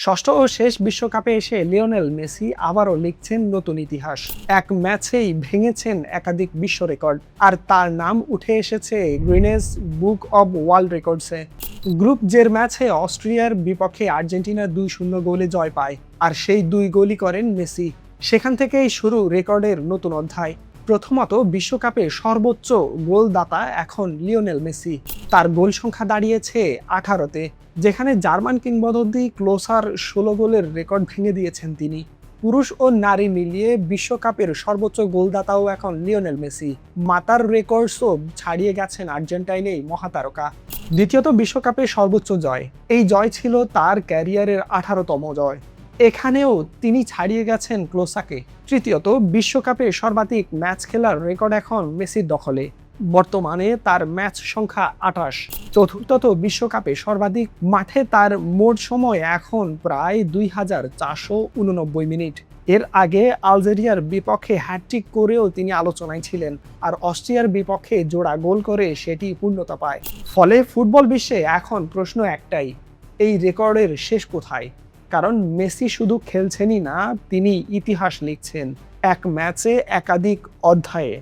ষষ্ঠ ও শেষ বিশ্বকাপে এসে লিওনেল মেসি আবারও লিখছেন নতুন ইতিহাস। এক ম্যাচেই ভেঙেছেন একাধিক বিশ্ব রেকর্ড, আর তার নাম উঠে এসেছে গ্রিনেস বুক অব ওয়ার্ল্ড রেকর্ডসে। গ্রুপ জের ম্যাচে অস্ট্রিয়ার বিপক্ষে আর্জেন্টিনা 2-0 গোলে জয় পায়, আর সেই 2 গোলই করেন মেসি। সেখান থেকেই শুরু রেকর্ডের নতুন অধ্যায়। প্রথমত, বিশ্বকাপে সর্বোচ্চ গোলদাতা এখন লিওনেল মেসি। তার গোল সংখ্যা দাঁড়িয়েছে 18-তে, যেখানে জার্মান কিংবদন্তি ক্লোসার 16 গোলের রেকর্ড ভেঙে দিয়েছেন তিনি। পুরুষ ও নারী মিলিয়ে বিশ্বকাপের সর্বোচ্চ গোলদাতাও এখন লিওনেল মেসি। মাতার রেকর্ডসও ছাড়িয়ে গেছেন আর্জেন্টাইনেই মহাতারকা। দ্বিতীয়ত, বিশ্বকাপে সর্বোচ্চ জয়। এই জয় ছিল তার ক্যারিয়ারের 18তম জয়। এখানেও তিনি ছাড়িয়ে গেছেন ক্লোসাকে। তৃতীয়ত, বিশ্বকাপে সর্বাধিক ম্যাচ খেলার রেকর্ড এখন মেসির দখলে। বর্তমানে তার ম্যাচ সংখ্যা 28। চতুর্থত, বিশ্বকাপে সর্বাধিক মাঠে তার মোট সময় এখন প্রায় 2489 মিনিট। এর আগে আলজেরিয়ার বিপক্ষে হ্যাটট্রিক করেও তিনি আলোচনায় ছিলেন, আর অস্ট্রিয়ার বিপক্ষে জোড়া গোল করে সেটি পূর্ণতা পায়। ফলে ফুটবল বিশ্বে এখন প্রশ্ন একটাই, এই রেকর্ডের শেষ কোথায়? কারণ মেসি শুধু খেলছেনই না, তিনি ইতিহাস লিখছেন এক ম্যাচে একাধিক অধ্যায়ে।